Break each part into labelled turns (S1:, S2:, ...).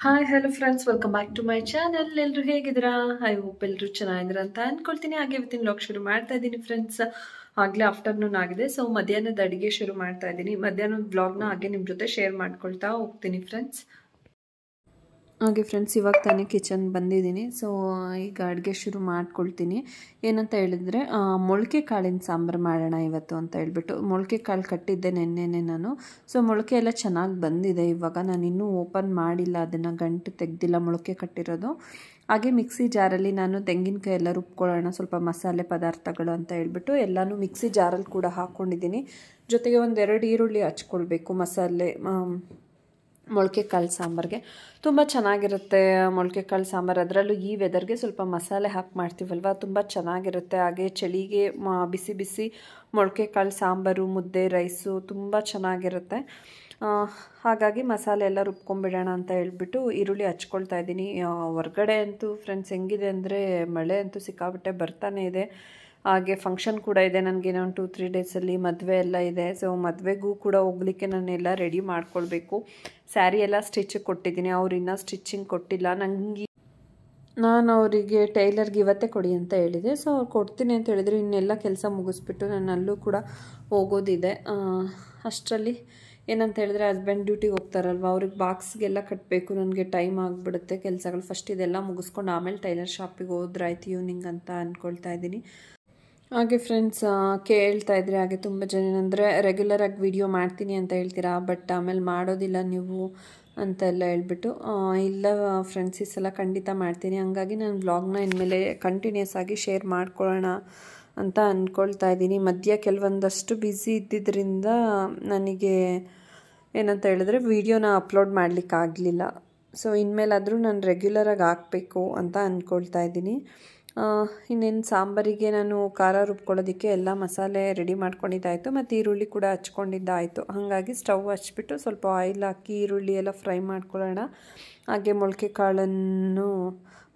S1: Hi hello friends, welcome back to my channel. ಎಲ್ಲರೂ ಹೇಗಿದ್ದೀರಾ? I hope ಎಲ್ಲರೂ ಚೆನ್ನಾಗಿದ್ದೀರಾ ಅಂತ ಅನ್ಕೊಳ್ತೀನಿ. ಹಾಗೆ ಇವತ್ತಿನ ವ್ಲಾಗ್ ಶುರು ಮಾಡ್ತಾ ಇದ್ದೀನಿ ಫ್ರೆಂಡ್ಸ್. ಆಗಲೇ ಆಫ್ಟರ್ನೂನ್ ಆಗಿದೆ, ಸೊ ಮಧ್ಯಾಹ್ನದ ಅಡುಗೆ ಶುರು ಮಾಡ್ತಾ ಇದ್ದೀನಿ. ಮಧ್ಯಾಹ್ನದ ವ್ಲಾಗ್ನ ಹಾಗೆ ನಿಮ್ಮ ಜೊತೆ ಶೇರ್ ಮಾಡ್ಕೊಳ್ತಾ ಹೋಗ್ತೀನಿ ಫ್ರೆಂಡ್ಸ್. ಹಾಗೆ ಫ್ರೆಂಡ್ಸ್, ಇವಾಗ ತಾನೇ ಕಿಚನ್ ಬಂದಿದ್ದೀನಿ. ಸೊ ಈಗ ಅಡುಗೆ ಶುರು ಮಾಡ್ಕೊಳ್ತೀನಿ. ಏನಂತ ಹೇಳಿದರೆ, ಮೊಳಕೆ ಕಾಳಿನ ಸಾಂಬಾರು ಮಾಡೋಣ ಇವತ್ತು ಅಂತ ಹೇಳ್ಬಿಟ್ಟು. ಮೊಳಕೆ ಕಾಳು ಕಟ್ಟಿದ್ದೆ ನೆನ್ನೆನೆ ನಾನು. ಸೊ ಮೊಳಕೆ ಎಲ್ಲ ಚೆನ್ನಾಗಿ ಬಂದಿದೆ. ಇವಾಗ ನಾನು ಇನ್ನೂ ಓಪನ್ ಮಾಡಿಲ್ಲ, ಅದನ್ನು ಗಂಟು ತೆಗೆದಿಲ್ಲ ಮೊಳಕೆ ಕಟ್ಟಿರೋದು. ಹಾಗೆ ಮಿಕ್ಸಿ ಜಾರಲ್ಲಿ ನಾನು ತೆಂಗಿನಕಾಯಿ ಎಲ್ಲ ರುಬ್ಕೊಳ್ಳೋಣ, ಸ್ವಲ್ಪ ಮಸಾಲೆ ಪದಾರ್ಥಗಳು ಅಂತ ಹೇಳ್ಬಿಟ್ಟು ಎಲ್ಲನೂ ಮಿಕ್ಸಿ ಜಾರಲ್ಲಿ ಕೂಡ ಹಾಕ್ಕೊಂಡಿದ್ದೀನಿ. ಜೊತೆಗೆ ಒಂದೆರಡು ಈರುಳ್ಳಿ ಹಚ್ಕೊಳ್ಬೇಕು ಮಸಾಲೆ ಮೊಳಕೆ ಕಾಳು ಸಾಂಬಾರಿಗೆ. ತುಂಬ ಚೆನ್ನಾಗಿರುತ್ತೆ ಮೊಳಕೆ ಕಾಳು ಸಾಂಬಾರು. ಅದರಲ್ಲೂ ಈ ವೆದರ್ಗೆ ಸ್ವಲ್ಪ ಮಸಾಲೆ ಹಾಕಿ ಮಾಡ್ತೀವಲ್ವ, ತುಂಬ ಚೆನ್ನಾಗಿರುತ್ತೆ. ಹಾಗೆ ಚಳಿಗೆ ಬಿಸಿ ಬಿಸಿ ಮೊಳಕೆ ಕಾಳು ಸಾಂಬಾರು, ಮುದ್ದೆ, ರೈಸು ತುಂಬ ಚೆನ್ನಾಗಿರುತ್ತೆ. ಹಾಗಾಗಿ ಮಸಾಲೆ ಎಲ್ಲ ರುಬ್ಕೊಂಬಿಡೋಣ ಅಂತ ಹೇಳ್ಬಿಟ್ಟು ಈರುಳ್ಳಿ ಹಚ್ಕೊಳ್ತಾ ಇದ್ದೀನಿ. ಹೊರ್ಗಡೆ ಅಂತೂ ಫ್ರೆಂಡ್ಸ್ ಹೆಂಗಿದೆ ಅಂದರೆ, ಮಳೆ ಅಂತೂ ಸಿಕ್ಕಾಬಿಟ್ಟೆ ಬರ್ತಾನೆ ಇದೆ. ಹಾಗೆ ಫಂಕ್ಷನ್ ಕೂಡ ಇದೆ ನನಗೆ, ಇನ್ನೊಂದು 2-3 ಡೇಸಲ್ಲಿ ಮದುವೆ ಎಲ್ಲ ಇದೆ. ಸೊ ಮದುವೆಗೂ ಕೂಡ ಹೋಗ್ಲಿಕ್ಕೆ ನಾನೆಲ್ಲ ರೆಡಿ ಮಾಡ್ಕೊಳ್ಬೇಕು. ಸ್ಯಾರಿ ಎಲ್ಲ ಸ್ಟಿಚಿಗೆ ಕೊಟ್ಟಿದ್ದೀನಿ, ಅವ್ರು ಇನ್ನೂ ಸ್ಟಿಚಿಂಗ್ ಕೊಟ್ಟಿಲ್ಲ. ನಾನು ಅವರಿಗೆ ಟೈಲರ್ಗೆ ಇವತ್ತೇ ಕೊಡಿ ಅಂತ ಹೇಳಿದೆ. ಸೊ ಅವ್ರು ಕೊಡ್ತೀನಿ ಅಂತ ಹೇಳಿದ್ರು. ಇನ್ನೆಲ್ಲ ಕೆಲಸ ಮುಗಿಸ್ಬಿಟ್ಟು ನಾನು ಅಲ್ಲೂ ಕೂಡ ಹೋಗೋದಿದೆ. ಅಷ್ಟರಲ್ಲಿ ಏನಂತ ಹೇಳಿದ್ರೆ, ಹಸ್ಬೆಂಡ್ ಡ್ಯೂಟಿಗೆ ಹೋಗ್ತಾರಲ್ವ, ಅವ್ರಿಗೆ ಬಾಕ್ಸ್ಗೆಲ್ಲ ಕಟ್ಟಬೇಕು. ನನಗೆ ಟೈಮ್ ಆಗಿಬಿಡುತ್ತೆ ಕೆಲಸಗಳು. ಫಸ್ಟ್ ಇದೆಲ್ಲ ಮುಗಿಸ್ಕೊಂಡು ಆಮೇಲೆ ಟೈಲರ್ ಶಾಪಿಗೆ ಹೋದ್ರಾಯ್ತು ಈವ್ನಿಂಗ್ ಅಂತ ಅಂದ್ಕೊಳ್ತಾ ಇದ್ದೀನಿ. ಹಾಗೆ ಫ್ರೆಂಡ್ಸ್, ಕೇಳ್ತಾ ಇದ್ರಿ ಹಾಗೆ ತುಂಬ ಜನ ಏನಂದರೆ, ರೆಗ್ಯುಲರಾಗಿ ವಿಡಿಯೋ ಮಾಡ್ತೀನಿ ಅಂತ ಹೇಳ್ತೀರಾ, ಬಟ್ ಆಮೇಲೆ ಮಾಡೋದಿಲ್ಲ ನೀವು ಅಂತೆಲ್ಲ ಹೇಳ್ಬಿಟ್ಟು. ಇಲ್ಲ ಫ್ರೆಂಡ್ಸ್, ಈ ಸಲ ಖಂಡಿತ ಮಾಡ್ತೀನಿ. ಹಂಗಾಗಿ ನಾನು ವ್ಲಾಗ್ನ ಇನ್ಮೇಲೆ ಕಂಟಿನ್ಯೂಸ್ ಆಗಿ ಶೇರ್ ಮಾಡ್ಕೊಳ್ಳೋಣ ಅಂತ ಅಂದ್ಕೊಳ್ತಾ ಇದ್ದೀನಿ. ಮಧ್ಯ ಕೆಲವೊಂದಷ್ಟು ಬ್ಯುಸಿ ಇದ್ದಿದ್ದರಿಂದ ನನಗೆ ಏನಂತ ಹೇಳಿದ್ರೆ ವಿಡಿಯೋನ ಅಪ್ಲೋಡ್ ಮಾಡಲಿಕ್ಕಾಗಲಿಲ್ಲ. ಸೊ ಇನ್ಮೇಲಾದರೂ ನಾನು ರೆಗ್ಯುಲರಾಗಿ ಹಾಕಬೇಕು ಅಂತ ಅಂದ್ಕೊಳ್ತಾ ಇದ್ದೀನಿ. ಇನ್ನೇನು ಸಾಂಬಾರಿಗೆ ನಾನು ಖಾರ ರುಬ್ಕೊಳ್ಳೋದಕ್ಕೆ ಎಲ್ಲ ಮಸಾಲೆ ರೆಡಿ ಮಾಡ್ಕೊಂಡಿದ್ದಾಯಿತು, ಮತ್ತು ಈರುಳ್ಳಿ ಕೂಡ ಹಚ್ಕೊಂಡಿದ್ದಾಯಿತು. ಹಾಗಾಗಿ ಸ್ಟವ್ ಹಚ್ಬಿಟ್ಟು ಸ್ವಲ್ಪ ಆಯಿಲ್ ಹಾಕಿ ಈರುಳ್ಳಿ ಎಲ್ಲ ಫ್ರೈ ಮಾಡ್ಕೊಳ್ಳೋಣ. ಹಾಗೆ ಮೊಳಕೆ ಕಾಳನ್ನು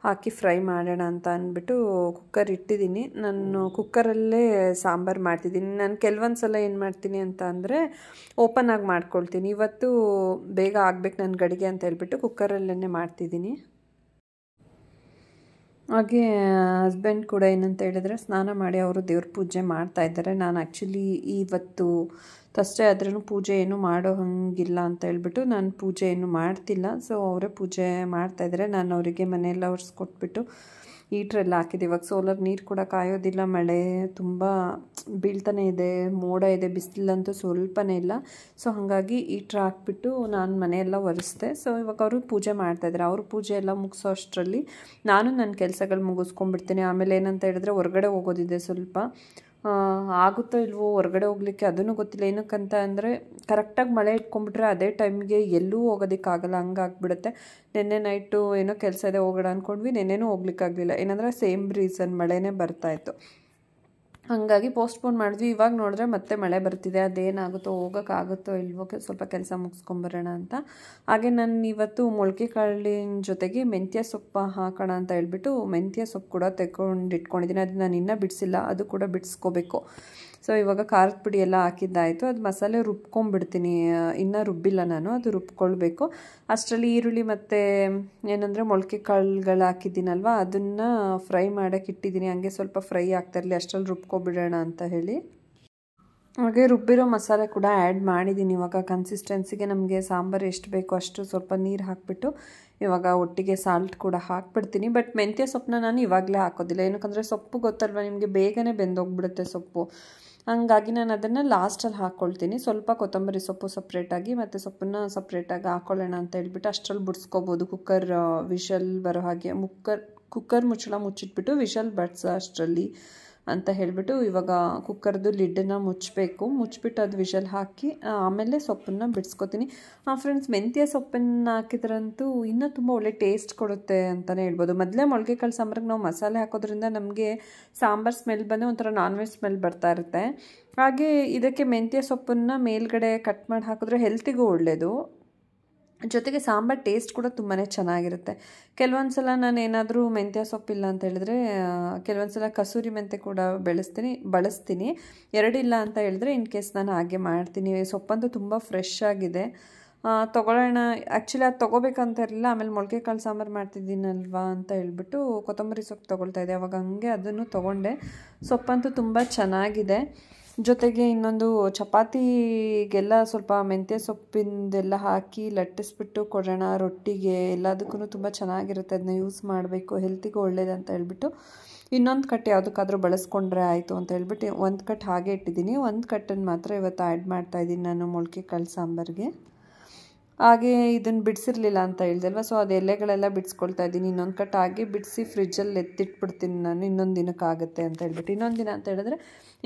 S1: ಹಾಕಿ ಫ್ರೈ ಮಾಡೋಣ ಅಂತ ಅಂದ್ಬಿಟ್ಟು ಕುಕ್ಕರ್ ಇಟ್ಟಿದ್ದೀನಿ. ನಾನು ಕುಕ್ಕರಲ್ಲೇ ಸಾಂಬಾರು ಮಾಡ್ತಿದ್ದೀನಿ. ನಾನು ಕೆಲವೊಂದು ಸಲ ಏನು ಮಾಡ್ತೀನಿ ಅಂತ ಅಂದರೆ, ಓಪನ್ ಆಗಿ ಮಾಡ್ಕೊಳ್ತೀನಿ. ಇವತ್ತು ಬೇಗ ಆಗಬೇಕು ನನ್ನ ಗಡಿಗೆ ಅಂತ ಹೇಳ್ಬಿಟ್ಟು ಕುಕ್ಕರಲ್ಲೇ ಮಾಡ್ತಿದ್ದೀನಿ. ಹಾಗೆ ಹಸ್ಬೆಂಡ್ ಕೂಡ ಏನಂತ ಹೇಳಿದ್ರೆ, ಸ್ನಾನ ಮಾಡಿ ಅವರು ದೇವ್ರ ಪೂಜೆ ಮಾಡ್ತಾಯಿದ್ದಾರೆ. ನಾನು ಆ್ಯಕ್ಚುಲಿ ಇವತ್ತು ಥರ್ಸ್ಡೇ ಆದ್ರೂ ಪೂಜೆ ಏನು ಮಾಡೋ ಹಂಗಿಲ್ಲ ಅಂತ ಹೇಳ್ಬಿಟ್ಟು ನಾನು ಪೂಜೆ ಏನು ಮಾಡ್ತಿಲ್ಲ. ಸೊ ಅವರೇ ಪೂಜೆ ಮಾಡ್ತಾಯಿದ್ದಾರೆ. ನಾನು ಅವರಿಗೆ ಮನೆಯೆಲ್ಲ ಒರೆಸ್ಕೊಟ್ಬಿಟ್ಟು ಹೀಟ್ರೆಲ್ಲ ಹಾಕಿದೆ. ಇವಾಗ ಸೋಲಾರ್ ನೀರು ಕೂಡ ಕಾಯೋದಿಲ್ಲ, ಮಳೆ ತುಂಬ ಬೀಳ್ತಾನೆ ಇದೆ, ಮೋಡ ಇದೆ, ಬಿಸಿಲಂತೂ ಸ್ವಲ್ಪನೇ ಇಲ್ಲ. ಸೊ ಹಾಗಾಗಿ ಹೀಟ್ರ್ ಹಾಕ್ಬಿಟ್ಟು ನಾನು ಮನೆಯೆಲ್ಲ ಒರೆಸ್ದೆ. ಸೊ ಇವಾಗ ಅವರು ಪೂಜೆ ಮಾಡ್ತಾಯಿದ್ದಾರೆ. ಅವರು ಪೂಜೆ ಎಲ್ಲ ಮುಗಿಸೋ ಅಷ್ಟರಲ್ಲಿ ನಾನು ನನ್ನ ಕೆಲಸಗಳು ಮುಗಿಸ್ಕೊಂಡ್ಬಿಡ್ತೀನಿ. ಆಮೇಲೆ ಏನಂತ ಹೇಳಿದ್ರೆ, ಹೊರಗಡೆ ಹೋಗೋದಿದೆ ಸ್ವಲ್ಪ. ಆಗುತ್ತೋ ಇಲ್ವೋ ಹೊರಗಡೆ ಹೋಗ್ಲಿಕ್ಕೆ, ಅದನ್ನು ಗೊತ್ತಿಲ್ಲ. ಏನಕ್ಕಂತ ಅಂದರೆ, ಕರೆಕ್ಟಾಗಿ ಮಳೆ ಇಟ್ಕೊಂಡ್ಬಿಟ್ರೆ ಅದೇ ಟೈಮ್ಗೆ ಎಲ್ಲೂ ಹೋಗೋದಕ್ಕಾಗಲ್ಲ, ಹಂಗಾಗ್ಬಿಡುತ್ತೆ. ನೆನ್ನೆ ನೈಟು ಏನೋ ಕೆಲಸ ಇದೆ ಹೋಗೋಣ ಅಂದ್ಕೊಂಡ್ವಿ, ನೆನ್ನೆನೂ ಹೋಗ್ಲಿಕ್ಕಾಗಲಿಲ್ಲ. ಏನಂದರೆ ಸೇಮ್ ರೀಸನ್, ಮಳೆನೇ ಬರ್ತಾಯಿತ್ತು. ಹಾಗಾಗಿ ಪೋಸ್ಟ್ಪೋನ್ ಮಾಡಿದ್ವಿ. ಇವಾಗ ನೋಡಿದ್ರೆ ಮತ್ತೆ ಮಳೆ ಬರ್ತಿದೆ. ಅದೇನಾಗುತ್ತೋ, ಹೋಗೋಕ್ಕಾಗುತ್ತೋ ಇಲ್ವೋ, ಸ್ವಲ್ಪ ಕೆಲಸ ಮುಗಿಸ್ಕೊಂಬರೋಣ ಅಂತ. ಹಾಗೆ ನಾನು ಇವತ್ತು ಮೊಳಕೆ ಕಾಳಿನ ಜೊತೆಗೆ ಮೆಂತ್ಯ ಸೊಪ್ಪು ಹಾಕೋಣ ಅಂತ ಹೇಳ್ಬಿಟ್ಟು ಮೆಂತ್ಯ ಸೊಪ್ಪು ಕೂಡ ಇಟ್ಕೊಂಡಿದ್ದೀನಿ. ಅದು ನಾನು ಇನ್ನೂ ಬಿಡಿಸಿಲ್ಲ, ಅದು ಕೂಡ ಬಿಡಿಸ್ಕೋಬೇಕು. ಸೊ ಇವಾಗ ಖಾರದ ಪುಡಿ ಎಲ್ಲ ಹಾಕಿದ್ದಾಯಿತು. ಅದು ಮಸಾಲೆ ರುಬ್ಕೊಂಡ್ಬಿಡ್ತೀನಿ, ಇನ್ನೂ ರುಬ್ಬಿಲ್ಲ ನಾನು, ಅದು ರುಬ್ಕೊಳ್ಬೇಕು. ಅಷ್ಟರಲ್ಲಿ ಈರುಳ್ಳಿ ಮತ್ತು ಏನಂದರೆ ಮೊಳಕೆ ಕಾಳುಗಳು ಹಾಕಿದ್ದೀನಲ್ವ, ಅದನ್ನು ಫ್ರೈ ಮಾಡೋಕ್ಕೆ ಇಟ್ಟಿದ್ದೀನಿ. ಹಂಗೆ ಸ್ವಲ್ಪ ಫ್ರೈ ಆಗ್ತಾಯಿರಲಿ, ಅಷ್ಟರಲ್ಲಿ ರುಬ್ಕೊಬಿಡೋಣ ಅಂತ ಹೇಳಿ. ಹಾಗೆ ರುಬ್ಬಿರೋ ಮಸಾಲೆ ಕೂಡ ಆ್ಯಡ್ ಮಾಡಿದ್ದೀನಿ. ಇವಾಗ ಕನ್ಸಿಸ್ಟೆನ್ಸಿಗೆ ನಮಗೆ ಸಾಂಬಾರು ಎಷ್ಟು ಬೇಕೋ ಅಷ್ಟು ಸ್ವಲ್ಪ ನೀರು ಹಾಕಿಬಿಟ್ಟು ಇವಾಗ ಒಟ್ಟಿಗೆ ಸಾಲ್ಟ್ ಕೂಡ ಹಾಕ್ಬಿಡ್ತೀನಿ. ಬಟ್ ಮೆಂತ್ಯ ಸೊಪ್ಪನ್ನ ನಾನು ಇವಾಗಲೇ ಹಾಕೋದಿಲ್ಲ. ಏನಕ್ಕಂದರೆ ಸೊಪ್ಪು ಗೊತ್ತಲ್ವ ನಿಮಗೆ, ಬೇಗನೆ ಬೆಂದೋಗ್ಬಿಡುತ್ತೆ ಸೊಪ್ಪು. ಹಾಗಾಗಿ ನಾನು ಅದನ್ನು ಲಾಸ್ಟಲ್ಲಿ ಹಾಕ್ಕೊಳ್ತೀನಿ. ಸ್ವಲ್ಪ ಕೊತ್ತಂಬರಿ ಸೊಪ್ಪು ಸಪ್ರೇಟಾಗಿ ಮತ್ತು ಸೊಪ್ಪನ್ನು ಸಪ್ರೇಟಾಗಿ ಹಾಕ್ಕೊಳ್ಳೋಣ ಅಂತ ಹೇಳ್ಬಿಟ್ಟು ಅಷ್ಟರಲ್ಲಿ ಬಿಡಿಸ್ಕೋಬೋದು. ಕುಕ್ಕರ್ ವಿಷಲ್ ಬರೋ ಹಾಗೆ ಕುಕ್ಕರ್ ಮುಚ್ಚಳ ಮುಚ್ಚಿಟ್ಬಿಟ್ಟು ವಿಷಲ್ ಬಡ್ಸೋ ಅಷ್ಟರಲ್ಲಿ ಅಂತ ಹೇಳಿಬಿಟ್ಟು ಇವಾಗ ಕುಕ್ಕರ್ದು ಲಿಡ್ಡನ್ನು ಮುಚ್ಚಿಬಿಟ್ಟು ಅದು ವಿಷಲ್ ಹಾಕಿ ಆಮೇಲೆ ಸೊಪ್ಪನ್ನು ಬಿಡಿಸ್ಕೊತೀನಿ. ಫ್ರೆಂಡ್ಸ್, ಮೆಂತ್ಯ ಸೊಪ್ಪನ್ನು ಹಾಕಿದ್ರಂತೂ ಇನ್ನೂ ತುಂಬ ಒಳ್ಳೆ ಟೇಸ್ಟ್ ಕೊಡುತ್ತೆ ಅಂತಲೇ ಹೇಳ್ಬೋದು. ಮೊದಲೇ ಮೊಳಕೆ ಕಾಳು ಸಾಂಬಾರಿಗೆ ನಾವು ಮಸಾಲೆ ಹಾಕೋದ್ರಿಂದ ನಮಗೆ ಸಾಂಬಾರು ಸ್ಮೆಲ್ ಬಂದು ಒಂಥರ ನಾನ್ ವೆಜ್ ಸ್ಮೆಲ್ ಬರ್ತಾ ಇರುತ್ತೆ. ಹಾಗೆ ಇದಕ್ಕೆ ಮೆಂತ್ಯ ಸೊಪ್ಪನ್ನು ಮೇಲ್ಗಡೆ ಕಟ್ ಮಾಡಿ ಹಾಕಿದ್ರೆ ಹೆಲ್ತಿಗೂ ಒಳ್ಳೆಯದು. ಜೊತೆಗೆ ಸಾಂಬಾರು ಟೇಸ್ಟ್ ಕೂಡ ತುಂಬಾ ಚೆನ್ನಾಗಿರುತ್ತೆ. ಕೆಲವೊಂದು ಸಲ ನಾನು ಏನಾದರೂ ಮೆಂತ್ಯ ಸೊಪ್ಪಿಲ್ಲ ಅಂತ ಹೇಳಿದ್ರೆ ಕೆಲವೊಂದು ಸಲ ಕಸೂರಿ ಮೆಂತ್ಯ ಕೂಡ ಬಳಸ್ತೀನಿ. ಎರಡಿಲ್ಲ ಅಂತ ಹೇಳಿದ್ರೆ ಇನ್ ಕೇಸ್ ನಾನು ಹಾಗೆ ಮಾಡ್ತೀನಿ. ಸೊಪ್ಪಂತೂ ತುಂಬ ಫ್ರೆಶ್ ಆಗಿದೆ. ತೊಗೊಳ್ಳೋಣ. ಆ್ಯಕ್ಚುಲಿ ಅದು ತೊಗೋಬೇಕಂತ ಇರಲಿಲ್ಲ, ಆಮೇಲೆ ಮೊಳಕೆ ಕಾಳು ಸಾಂಬಾರು ಮಾಡ್ತಿದ್ದೀನಲ್ವಾ ಅಂತ ಹೇಳ್ಬಿಟ್ಟು ಕೊತ್ತಂಬರಿ ಸೊಪ್ಪು ತೊಗೊಳ್ತಾ ಇದ್ದೆ. ಅವಾಗ ಹಂಗೆ ಅದನ್ನು ತೊಗೊಂಡೆ. ಸೊಪ್ಪಂತೂ ತುಂಬ ಚೆನ್ನಾಗಿದೆ. ಜೊತೆಗೆ ಇನ್ನೊಂದು ಚಪಾತಿಗೆಲ್ಲ ಸ್ವಲ್ಪ ಮೆಂತ್ಯ ಸೊಪ್ಪಿಂದೆಲ್ಲ ಹಾಕಿ ಲಟ್ಟಿಸ್ಬಿಟ್ಟು ಕೊಡೋಣ ರೊಟ್ಟಿಗೆ, ಎಲ್ಲದಕ್ಕೂ ತುಂಬ ಚೆನ್ನಾಗಿರುತ್ತೆ. ಅದನ್ನ ಯೂಸ್ ಮಾಡಬೇಕು, ಹೆಲ್ತಿಗೂ ಒಳ್ಳೇದಂತ ಹೇಳ್ಬಿಟ್ಟು ಇನ್ನೊಂದು ಕಟ್ ಯಾವುದಕ್ಕಾದ್ರೂ ಬಳಸ್ಕೊಂಡ್ರೆ ಆಯಿತು ಅಂತ ಹೇಳ್ಬಿಟ್ಟು ಒಂದು ಕಟ್ ಹಾಗೆ ಇಟ್ಟಿದ್ದೀನಿ. ಒಂದು ಕಟ್ಟನ್ನು ಮಾತ್ರ ಇವತ್ತು ಆ್ಯಡ್ ಮಾಡ್ತಾಯಿದ್ದೀನಿ ನಾನು ಮೊಳಕೆ ಕಾಳು ಸಾಂಬಾರಿಗೆ. ಹಾಗೆ ಇದನ್ನು ಬಿಡಿಸಿರ್ಲಿಲ್ಲ ಅಂತ ಹೇಳ್ದಲ್ವ, ಸೊ ಅದು ಎಲೆಗಳೆಲ್ಲ ಬಿಡಿಸ್ಕೊಳ್ತಾ ಇದ್ದೀನಿ. ಇನ್ನೊಂದು ಕಟ್ ಹಾಗೆ ಬಿಡಿಸಿ ಫ್ರಿಜ್ಜಲ್ಲಿ ಎತ್ತಿಟ್ಬಿಡ್ತೀನಿ ನಾನು, ಇನ್ನೊಂದು ದಿನಕ್ಕಾಗುತ್ತೆ ಅಂತ ಹೇಳ್ಬಿಟ್ಟು. ಇನ್ನೊಂದು ದಿನ ಅಂತ ಹೇಳಿದ್ರೆ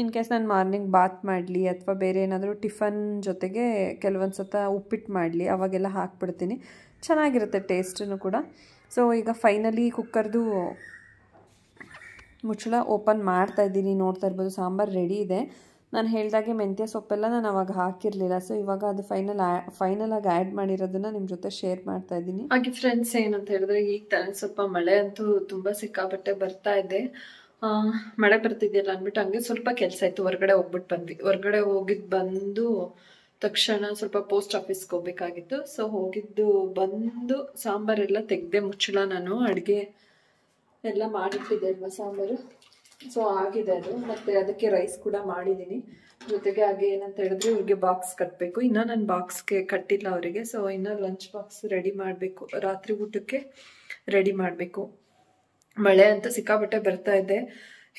S1: ಇನ್ ಕೇಸ್ ನಾನು ಮಾರ್ನಿಂಗ್ ಬಾತ್ ಮಾಡಲಿ ಅಥವಾ ಬೇರೆ ಏನಾದರೂ ಟಿಫನ್ ಜೊತೆಗೆ ಕೆಲವೊಂದು ಸತ ಉಪ್ಪಿಟ್ಟು ಮಾಡಲಿ, ಅವಾಗೆಲ್ಲ ಹಾಕ್ಬಿಡ್ತೀನಿ, ಚೆನ್ನಾಗಿರುತ್ತೆ ಟೇಸ್ಟೂ ಕೂಡ. ಸೊ ಈಗ ಫೈನಲಿ ಕುಕ್ಕರ್ದು ಮುಚ್ಚಳ ಓಪನ್ ಮಾಡ್ತಾಯಿದ್ದೀನಿ. ನೋಡ್ತಾ ಇರ್ಬೋದು ಸಾಂಬಾರು ರೆಡಿ ಇದೆ. ನಾನು ಹೇಳಿದಾಗೆ ಮೆಂತ್ಯ ಸೊಪ್ಪೆಲ್ಲ ನಾನು ಅವಾಗ ಹಾಕಿರಲಿಲ್ಲ, ಸೊ ಇವಾಗ ಅದು ಫೈನಲಾಗಿ ಆ್ಯಡ್ ಮಾಡಿರೋದನ್ನು ನಿಮ್ಮ ಜೊತೆ ಶೇರ್ ಮಾಡ್ತಾ ಇದ್ದೀನಿ. ಹಾಗೆ ಫ್ರೆಂಡ್ಸ್, ಏನಂತ ಹೇಳಿದ್ರೆ ಈಗ ತಾನೇ ಸ್ವಲ್ಪ ಮಳೆ ಅಂತೂ ತುಂಬ ಸಿಕ್ಕಾಬಟ್ಟೆ ಬರ್ತಾ ಇದೆ. ಮಳೆ ಬರ್ತಿದೆಯಲ್ಲ ಅಂದ್ಬಿಟ್ಟು ಹಂಗೆ ಸ್ವಲ್ಪ ಕೆಲಸ ಇತ್ತು, ಹೊರಗಡೆ ಹೋಗ್ಬಿಟ್ಟು ಬಂದ್ವಿ. ಹೊರಗಡೆ ಹೋಗಿದ್ದು ಬಂದು ತಕ್ಷಣ ಸ್ವಲ್ಪ ಪೋಸ್ಟ್ ಆಫೀಸ್ಗೆ ಹೋಗ್ಬೇಕಾಗಿತ್ತು. ಸೊ ಹೋಗಿದ್ದು ಬಂದು ಸಾಂಬಾರೆಲ್ಲ ತೆಗೆದೆ ಮುಚ್ಚಳ ನಾನು ಅಡುಗೆ ಎಲ್ಲ ಮಾಡಿಟ್ಟಿದ್ದೆ ಅಲ್ವಾ ಸಾಂಬಾರು. ಸೊ ಆಗಿದೆ ಅದು, ಮತ್ತು ಅದಕ್ಕೆ ರೈಸ್ ಕೂಡ ಮಾಡಿದ್ದೀನಿ. ಜೊತೆಗೆ ಹಾಗೆ ಏನಂತ ಹೇಳಿದ್ರೆ ಇವ್ರಿಗೆ ಬಾಕ್ಸ್ ಕಟ್ಟಬೇಕು. ಇನ್ನೂ ನಾನು ಬಾಕ್ಸ್ಗೆ ಕಟ್ಟಿಲ್ಲ ಅವರಿಗೆ. ಸೊ ಇನ್ನೂ ಲಂಚ್ ಬಾಕ್ಸ್ ರೆಡಿ ಮಾಡಬೇಕು, ರಾತ್ರಿ ಊಟಕ್ಕೆ ರೆಡಿ ಮಾಡಬೇಕು. ಮಳೆ ಅಂತ ಸಿಕ್ಕಾಬಟ್ಟೆ ಬರ್ತಾ ಇದೆ.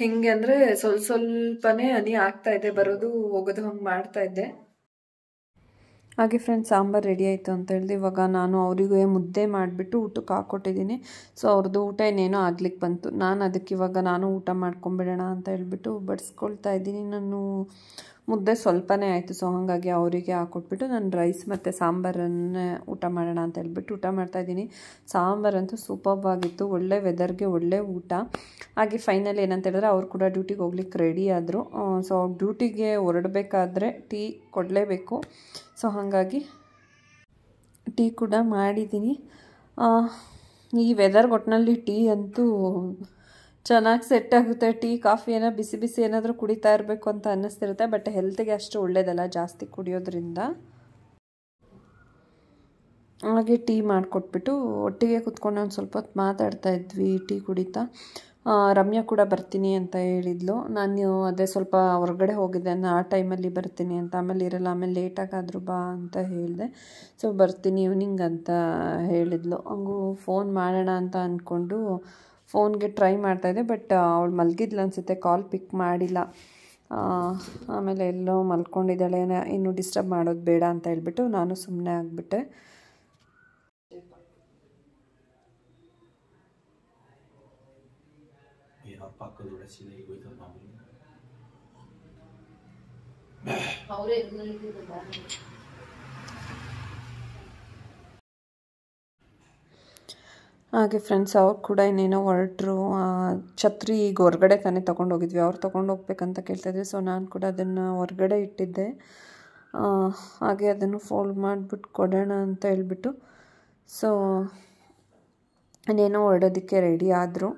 S1: ಹೆಂಗೆ ಅಂದರೆ ಸ್ವಲ್ಪನೇ ಹನಿ ಆಗ್ತಾ ಇದೆ, ಬರೋದು ಹೋಗೋದು ಹಂಗೆ ಮಾಡ್ತಾ ಇದ್ದೆ. ಹಾಗೆ ಫ್ರೆಂಡ್ಸ್, ಸಾಂಬಾರು ರೆಡಿ ಆಯಿತು ಅಂತ ಹೇಳಿದೆ. ಇವಾಗ ನಾನು ಅವರಿಗೂ ಮುದ್ದೆ ಮಾಡಿಬಿಟ್ಟು ಊಟಕ್ಕೆ ಹಾಕ್ಕೊಟ್ಟಿದ್ದೀನಿ. ಸೊ ಅವ್ರದ್ದು ಊಟ ಇನ್ನೇನೋ ಆಗ್ಲಿಕ್ಕೆ ಬಂತು. ನಾನು ಅದಕ್ಕೆ ಇವಾಗ ನಾನು ಊಟ ಮಾಡ್ಕೊಂಬಿಡೋಣ ಅಂತ ಹೇಳ್ಬಿಟ್ಟು ಬಡಿಸ್ಕೊಳ್ತಾ ಇದ್ದೀನಿ. ನಾನು ಮುದ್ದೆ ಸ್ವಲ್ಪನೇ ಆಯಿತು, ಸೊ ಹಾಗಾಗಿ ಅವರಿಗೆ ಹಾಕ್ಕೊಟ್ಬಿಟ್ಟು ನಾನು ರೈಸ್ ಮತ್ತು ಸಾಂಬಾರನ್ನೇ ಊಟ ಮಾಡೋಣ ಅಂತ ಹೇಳ್ಬಿಟ್ಟು ಊಟ ಮಾಡ್ತಾಯಿದ್ದೀನಿ. ಸಾಂಬಾರಂತೂ ಸೂಪರ್ಬ್ ಆಗಿತ್ತು, ಒಳ್ಳೆ ವೆದರ್ಗೆ ಒಳ್ಳೆ ಊಟ. ಹಾಗೆ ಫೈನಲ್ ಏನಂತ ಹೇಳಿದ್ರೆ ಅವ್ರು ಕೂಡ ಡ್ಯೂಟಿಗೆ ಹೋಗ್ಲಿಕ್ಕೆ ರೆಡಿ ಆದರು. ಸೊ ಡ್ಯೂಟಿಗೆ ಹೊರಡಬೇಕಾದ್ರೆ ಟೀ ಕೊಡಲೇಬೇಕು. ಸೊ ಹಾಗಾಗಿ ಟೀ ಕೂಡ ಮಾಡಿದ್ದೀನಿ. ಈ ವೆದರ್ ಒಟ್ಟಿನಲ್ಲಿ ಟೀ ಅಂತೂ ಚೆನ್ನಾಗಿ ಸೆಟ್ ಆಗುತ್ತೆ. ಟೀ ಕಾಫಿ ಏನೋ ಬಿಸಿ ಬಿಸಿ ಏನಾದರೂ ಕುಡಿತಾ ಇರಬೇಕು ಅಂತ ಅನ್ನಿಸ್ತಿರುತ್ತೆ, ಬಟ್ ಹೆಲ್ತಿಗೆ ಅಷ್ಟು ಒಳ್ಳೇದಲ್ಲ ಜಾಸ್ತಿ ಕುಡಿಯೋದ್ರಿಂದ. ಹಾಗೆ ಟೀ ಮಾಡಿಕೊಟ್ಬಿಟ್ಟು ಒಟ್ಟಿಗೆ ಕುತ್ಕೊಂಡು ಒಂದು ಸ್ವಲ್ಪ ಹೊತ್ತು ಮಾತಾಡ್ತಾ ಇದ್ವಿ ಟೀ ಕುಡಿತಾ. ರಮ್ಯಾ ಕೂಡ ಬರ್ತೀನಿ ಅಂತ ಹೇಳಿದ್ಲು. ನಾನು ಅದೇ ಸ್ವಲ್ಪ ಹೊರಗಡೆ ಹೋಗಿದ್ದೆ, ನಾನು ಆ ಟೈಮಲ್ಲಿ ಬರ್ತೀನಿ ಅಂತ, ಆಮೇಲೆ ಇರಲ್ಲ, ಆಮೇಲೆ ಲೇಟಾಗಾದರೂ ಬಾ ಅಂತ ಹೇಳಿದೆ. ಸೊ ಬರ್ತೀನಿ ಈವ್ನಿಂಗ್ ಅಂತ ಹೇಳಿದ್ಲು. ಹಂಗೂ ಫೋನ್ ಮಾಡೋಣ ಅಂತ ಅಂದ್ಕೊಂಡು ಫೋನ್ಗೆ ಟ್ರೈ ಮಾಡ್ತಾಯಿದ್ದೆ, ಬಟ್ ಅವಳು ಮಲಗಿದ್ಲು ಅನಿಸುತ್ತೆ, ಕಾಲ್ ಪಿಕ್ ಮಾಡಿಲ್ಲ. ಆಮೇಲೆ ಎಲ್ಲೋ ಮಲ್ಕೊಂಡಿದ್ದಾಳೆ, ಇನ್ನು ಡಿಸ್ಟರ್ಬ್ ಮಾಡೋದು ಬೇಡ ಅಂತ ಹೇಳ್ಬಿಟ್ಟು ನಾನು ಸುಮ್ಮನೆ ಆಗಿಬಿಟ್ಟೆ. ಹಾಗೆ ಫ್ರೆಂಡ್ಸ್, ಅವ್ರು ಕೂಡ ಇನ್ನೇನೋ ಹೊರಟರು. ಛತ್ರಿ ಈಗ ಹೊರಗಡೆ ತಾನೇ ತೊಗೊಂಡೋಗಿದ್ವಿ, ಅವ್ರು ತೊಗೊಂಡು ಹೋಗ್ಬೇಕಂತ ಕೇಳ್ತಾಯಿದ್ವಿ. ಸೊ ನಾನು ಕೂಡ ಅದನ್ನು ಹೊರಗಡೆ ಇಟ್ಟಿದ್ದೆ. ಹಾಗೆ ಅದನ್ನು ಫೋಲ್ಡ್ ಮಾಡಿಬಿಟ್ಟು ಕೊಡೋಣ ಅಂತ ಹೇಳ್ಬಿಟ್ಟು ಸೊ ಇನ್ನೇನೋ ಹೊರಡೋದಕ್ಕೆ ರೆಡಿ ಆದರು.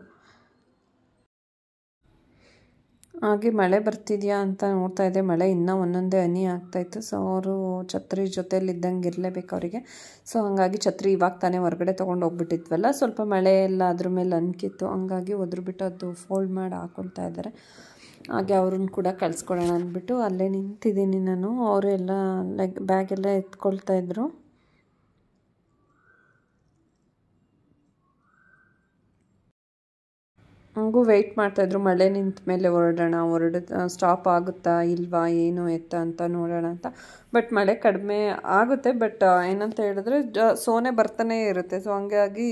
S1: ಹಾಗೆ ಮಳೆ ಬರ್ತಿದೆಯಾ ಅಂತ ನೋಡ್ತಾ ಇದ್ದೆ, ಮಳೆ ಇನ್ನೂ ಒಂದೊಂದೇ ಹನಿ ಆಗ್ತಾಯಿತ್ತು. ಸೊ ಅವರು ಛತ್ರಿ ಜೊತೆಯಲ್ಲಿದ್ದಂಗೆ ಇರಲೇಬೇಕು ಅವರಿಗೆ. ಸೊ ಹಾಗಾಗಿ ಛತ್ರಿ ಇವಾಗ ತಾನೇ ಹೊರಗಡೆ ತೊಗೊಂಡು ಹೋಗ್ಬಿಟ್ಟಿದ್ವಲ್ಲ, ಸ್ವಲ್ಪ ಮಳೆ ಎಲ್ಲ ಅದ್ರ ಮೇಲೆ ಅನ್ಕಿತ್ತು, ಹಂಗಾಗಿ ಒದ್ರುಬಿಟ್ಟು ಅದು ಫೋಲ್ಡ್ ಮಾಡಿ ಹಾಕ್ಕೊಳ್ತಾ ಇದ್ದಾರೆ. ಹಾಗೆ ಅವ್ರನ್ನ ಕೂಡ ಕಳಿಸ್ಕೊಡೋಣ ಅಂದ್ಬಿಟ್ಟು ಅಲ್ಲೇ ನಿಂತಿದ್ದೀನಿ ನಾನು. ಅವರೆಲ್ಲ ಬ್ಯಾಗೆಲ್ಲ ಎತ್ಕೊಳ್ತಾ ಇದ್ರು. ಹಂಗೂ ವೆಯ್ಟ್ ಮಾಡ್ತಾಯಿದ್ರು, ಮಳೆ ನಿಂತ ಮೇಲೆ ಹೊರಡೋಣ, ಸ್ಟಾಪ್ ಆಗುತ್ತಾ ಇಲ್ವಾ ಏನು ಎತ್ತ ಅಂತ ನೋಡೋಣ ಅಂತ. ಬಟ್ ಮಳೆ ಕಡಿಮೆ ಆಗುತ್ತೆ, ಬಟ್ ಏನಂತ ಹೇಳಿದ್ರೆ ಸೋನೆ ಬರ್ತಾನೆ ಇರುತ್ತೆ. ಸೊ ಹಂಗಾಗಿ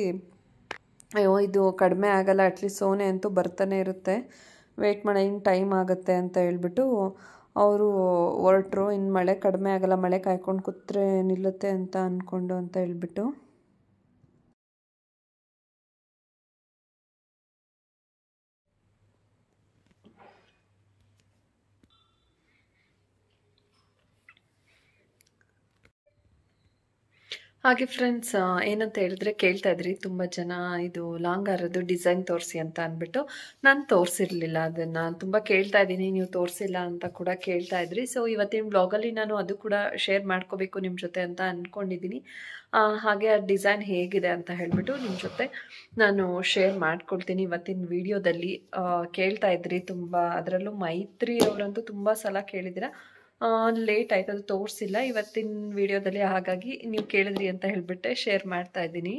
S1: ಅಯ್ಯೋ ಇದು ಕಡಿಮೆ ಆಗಲ್ಲ, ಅಟ್ಲೀಸ್ಟ್ ಸೋನೆ ಅಂತೂ ಬರ್ತಾನೆ ಇರುತ್ತೆ, ವೆಯ್ಟ್ ಮಾಡೋ ಇನ್ನು ಟೈಮ್ ಆಗುತ್ತೆ ಅಂತ ಹೇಳ್ಬಿಟ್ಟು ಅವರು ಹೊರಟರು. ಇನ್ನು ಮಳೆ ಕಡಿಮೆ ಆಗಲ್ಲ, ಮಳೆ ಕಾಯ್ಕೊಂಡು ಕೂತ್ರೆ ನಿಲ್ಲುತ್ತೆ ಅಂತ ಅಂದ್ಕೊಂಡು ಅಂತ ಹೇಳ್ಬಿಟ್ಟು. ಹಾಗೆ ಫ್ರೆಂಡ್ಸ್ ಏನಂತ ಹೇಳಿದ್ರೆ ಕೇಳ್ತಾ ಇದ್ರಿ ತುಂಬ ಜನ ಇದು ಲಾಂಗ್ ಹಾರದ್ದು ಡಿಸೈನ್ ತೋರಿಸಿ ಅಂತ ಅಂದ್ಬಿಟ್ಟು ನಾನು ತೋರಿಸಿರ್ಲಿಲ್ಲ ಅದನ್ನು ತುಂಬ ಕೇಳ್ತಾ ಇದ್ದೀನಿ ನೀವು ತೋರಿಸಿಲ್ಲ ಅಂತ ಕೂಡ ಕೇಳ್ತಾ ಇದ್ರಿ. ಸೊ ಇವತ್ತಿನ ಬ್ಲಾಗಲ್ಲಿ ನಾನು ಅದು ಕೂಡ ಶೇರ್ ಮಾಡ್ಕೋಬೇಕು ನಿಮ್ಮ ಜೊತೆ ಅಂತ ಅಂದ್ಕೊಂಡಿದ್ದೀನಿ. ಹಾಗೆ ಆ ಡಿಸೈನ್ ಹೇಗಿದೆ ಅಂತ ಹೇಳಿಬಿಟ್ಟು ನಿಮ್ಮ ಜೊತೆ ನಾನು ಶೇರ್ ಮಾಡ್ಕೊಳ್ತೀನಿ ಇವತ್ತಿನ ವಿಡಿಯೋದಲ್ಲಿ. ಕೇಳ್ತಾ ಇದ್ರಿ ತುಂಬ, ಅದರಲ್ಲೂ ಮೈತ್ರಿ ಅವರಂತೂ ತುಂಬ ಸಲ ಕೇಳಿದ್ದೀರಾ. ಲೇಟ್ ಆಯ್ತು, ಅದು ತೋರಿಸಿಲ್ಲ ಇವತ್ತಿನ ವಿಡಿಯೋದಲ್ಲಿ, ಹಾಗಾಗಿ ನೀವು ಕೇಳಿದ್ರಿ ಅಂತ ಹೇಳಿಬಿಟ್ಟೆ ಶೇರ್ ಮಾಡ್ತಾ ಇದ್ದೀನಿ.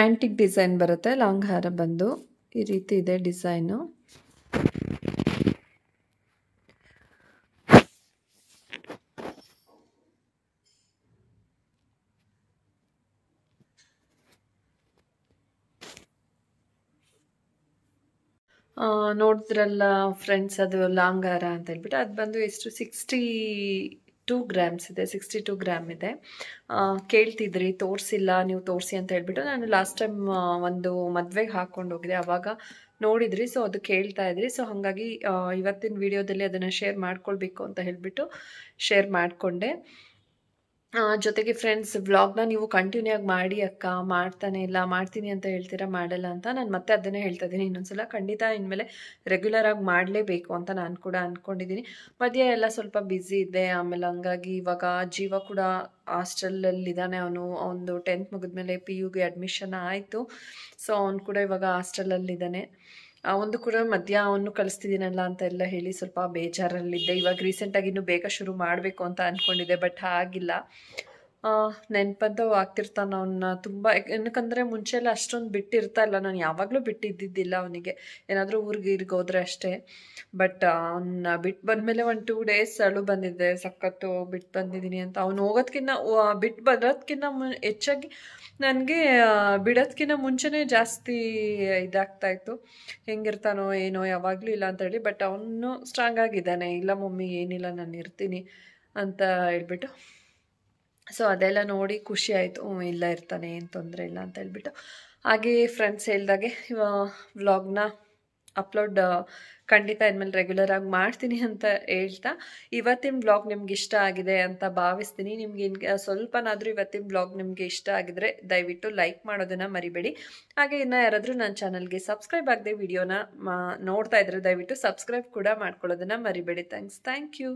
S1: ಆ್ಯಂಟಿಕ್ ಡಿಸೈನ್ ಬರುತ್ತೆ, ಲಾಂಗ್ ಹಾರ ಬಂದು ಈ ರೀತಿ ಇದೆ ಡಿಸೈನು. ನೋಡಿದ್ರಲ್ಲ ಫ್ರೆಂಡ್ಸ್, ಅದು ಲಾಂಗ್ ಹಾರ ಅಂತ ಹೇಳ್ಬಿಟ್ಟು ಅದು ಬಂದು ಎಷ್ಟು 62 ಗ್ರಾಮ್ಸ್ ಇದೆ, 62 ಗ್ರಾಮ್ ಇದೆ. ಕೇಳ್ತಿದ್ರಿ ತೋರಿಸಿಲ್ಲ ನೀವು ತೋರಿಸಿ ಅಂತ ಹೇಳ್ಬಿಟ್ಟು. ನಾನು ಲಾಸ್ಟ್ ಟೈಮ್ ಒಂದು ಮದುವೆಗೆ ಹಾಕ್ಕೊಂಡು ಹೋಗಿದ್ದೆ, ಆವಾಗ ನೋಡಿದ್ರಿ. ಸೊ ಅದು ಕೇಳ್ತಾ ಇದ್ರಿ. ಸೊ ಹಾಗಾಗಿ ಇವತ್ತಿನ ವಿಡಿಯೋದಲ್ಲಿ ಅದನ್ನು ಶೇರ್ ಮಾಡ್ಕೊಳ್ಬೇಕು ಅಂತ ಹೇಳಿಬಿಟ್ಟು ಶೇರ್ ಮಾಡಿಕೊಂಡೆ. ಜೊತೆಗೆ ಫ್ರೆಂಡ್ಸ್, ವ್ಲಾಗ್ನ ನೀವು ಕಂಟಿನ್ಯೂ ಆಗಿ ಮಾಡಿ ಅಕ್ಕ, ಮಾಡ್ತಾನೆ ಇಲ್ಲ, ಮಾಡ್ತೀನಿ ಅಂತ ಹೇಳ್ತೀರಾ ಮಾಡಲ್ಲ ಅಂತ. ನಾನು ಮತ್ತೆ ಅದನ್ನೇ ಹೇಳ್ತಾ ಇದ್ದೀನಿ ಇನ್ನೊಂದ್ಸಲ, ಖಂಡಿತ ಇನ್ಮೇಲೆ ರೆಗ್ಯುಲರ್ ಆಗಿ ಮಾಡಲೇಬೇಕು ಅಂತ ನಾನು ಕೂಡ ಅಂದ್ಕೊಂಡಿದ್ದೀನಿ. ಮಧ್ಯೆ ಎಲ್ಲ ಸ್ವಲ್ಪ ಬ್ಯುಸಿ ಇದ್ದೆ, ಆಮೇಲೆ ಹಂಗಾಗಿ ಇವಾಗ ಜೀವ ಕೂಡ ಹಾಸ್ಟೆಲಲ್ಲಿದ್ದಾನೆ. ಅವನು 10th ಮುಗಿದ್ಮೇಲೆ PUಗೆ ಅಡ್ಮಿಷನ್ ಆಯಿತು. ಸೊ ಅವನು ಕೂಡ ಇವಾಗ ಹಾಸ್ಟೆಲಲ್ಲಿದ್ದಾನೆ. ಒಂದು ಕೂಡ ಮಧ್ಯ ಅವನು ಕಳಿಸ್ತಿದ್ದೀನಲ್ಲ ಅಂತ ಎಲ್ಲ ಹೇಳಿ ಸ್ವಲ್ಪ ಬೇಜಾರಲ್ಲಿದ್ದೆ. ಇವಾಗ ರೀಸೆಂಟಾಗಿ ಇನ್ನೂ ಬೇಗ ಶುರು ಮಾಡಬೇಕು ಅಂತ ಅಂದ್ಕೊಂಡಿದ್ದೆ, ಬಟ್ ಆಗಿಲ್ಲ. ನೆನಪಂತೂ ಆಗ್ತಿರ್ತಾನೆ ಅವನ್ನ ತುಂಬ. ಏನಕ್ಕಂದರೆ ಮುಂಚೆ ಎಲ್ಲ ಅಷ್ಟೊಂದು ಬಿಟ್ಟಿರ್ತಾ ಇಲ್ಲ, ನಾನು ಯಾವಾಗಲೂ ಬಿಟ್ಟಿದ್ದಿದ್ದಿಲ್ಲ ಅವನಿಗೆ, ಏನಾದರೂ ಊರಿಗೆ ಹೋದರೆ ಅಷ್ಟೇ. ಬಟ್ ಅವನ್ನ ಬಿಟ್ಟು ಬಂದಮೇಲೆ 1-2 ಡೇಸ್ ಅಳು ಬಂದಿದ್ದೆ, ಸಖತ್ತು ಬಿಟ್ಟು ಬಂದಿದ್ದೀನಿ ಅಂತ. ಅವ್ನು ಹೋಗೋದಕ್ಕಿಂತ ಬಿಟ್ಟು ಬರೋದಕ್ಕಿಂತ ಹೆಚ್ಚಾಗಿ ನನಗೆ ಬಿಡೋದಕ್ಕಿಂತ ಮುಂಚೆನೇ ಜಾಸ್ತಿ ಇದಾಗ್ತಾಯಿತ್ತು. ಹೆಂಗಿರ್ತಾನೋ ಏನೋ, ಯಾವಾಗಲೂ ಇಲ್ಲ ಅಂತ ಹೇಳಿ. ಬಟ್ ಅವನು ಸ್ಟ್ರಾಂಗ್ ಆಗಿದ್ದಾನೆ, ಇಲ್ಲ ಮಮ್ಮಿ ಏನಿಲ್ಲ ನಾನು ಇರ್ತೀನಿ ಅಂತ ಹೇಳ್ಬಿಟ್ಟು. ಸೊ ಅದೆಲ್ಲ ನೋಡಿ ಖುಷಿ ಆಯಿತು, ಇಲ್ಲ ಇರ್ತಾನೆ, ಏನು ತೊಂದರೆ ಇಲ್ಲ ಅಂತ ಹೇಳ್ಬಿಟ್ಟು. ಹಾಗೆ ಫ್ರೆಂಡ್ಸ್ ಹೇಳ್ದಾಗೆ ವ್ಲಾಗ್ನ ಅಪ್ಲೋಡ್ ಖಂಡಿತ ಇನ್ಮೇಲೆ ರೆಗ್ಯುಲರ್ ಆಗಿ ಮಾಡ್ತೀನಿ ಅಂತ ಹೇಳ್ತಾ, ಇವತ್ತಿನ ಬ್ಲಾಗ್ ನಿಮ್ಗೆ ಇಷ್ಟ ಆಗಿದೆ ಅಂತ ಭಾವಿಸ್ತೀನಿ. ನಿಮ್ಗೆ ಸ್ವಲ್ಪನಾದರೂ ಇವತ್ತಿನ ಬ್ಲಾಗ್ ನಿಮಗೆ ಇಷ್ಟ ಆಗಿದ್ರೆ ದಯವಿಟ್ಟು ಲೈಕ್ ಮಾಡೋದನ್ನು ಮರಿಬೇಡಿ. ಹಾಗೆ ಇನ್ನು ಯಾರಾದರೂ ನನ್ನ ಚಾನಲ್ಗೆ ಸಬ್ಸ್ಕ್ರೈಬ್ ಆಗದೆ ವಿಡಿಯೋನ ನೋಡ್ತಾ ಇದ್ರೆ ದಯವಿಟ್ಟು ಸಬ್ಸ್ಕ್ರೈಬ್ ಕೂಡ ಮಾಡ್ಕೊಳ್ಳೋದನ್ನು ಮರಿಬೇಡಿ. Thank you.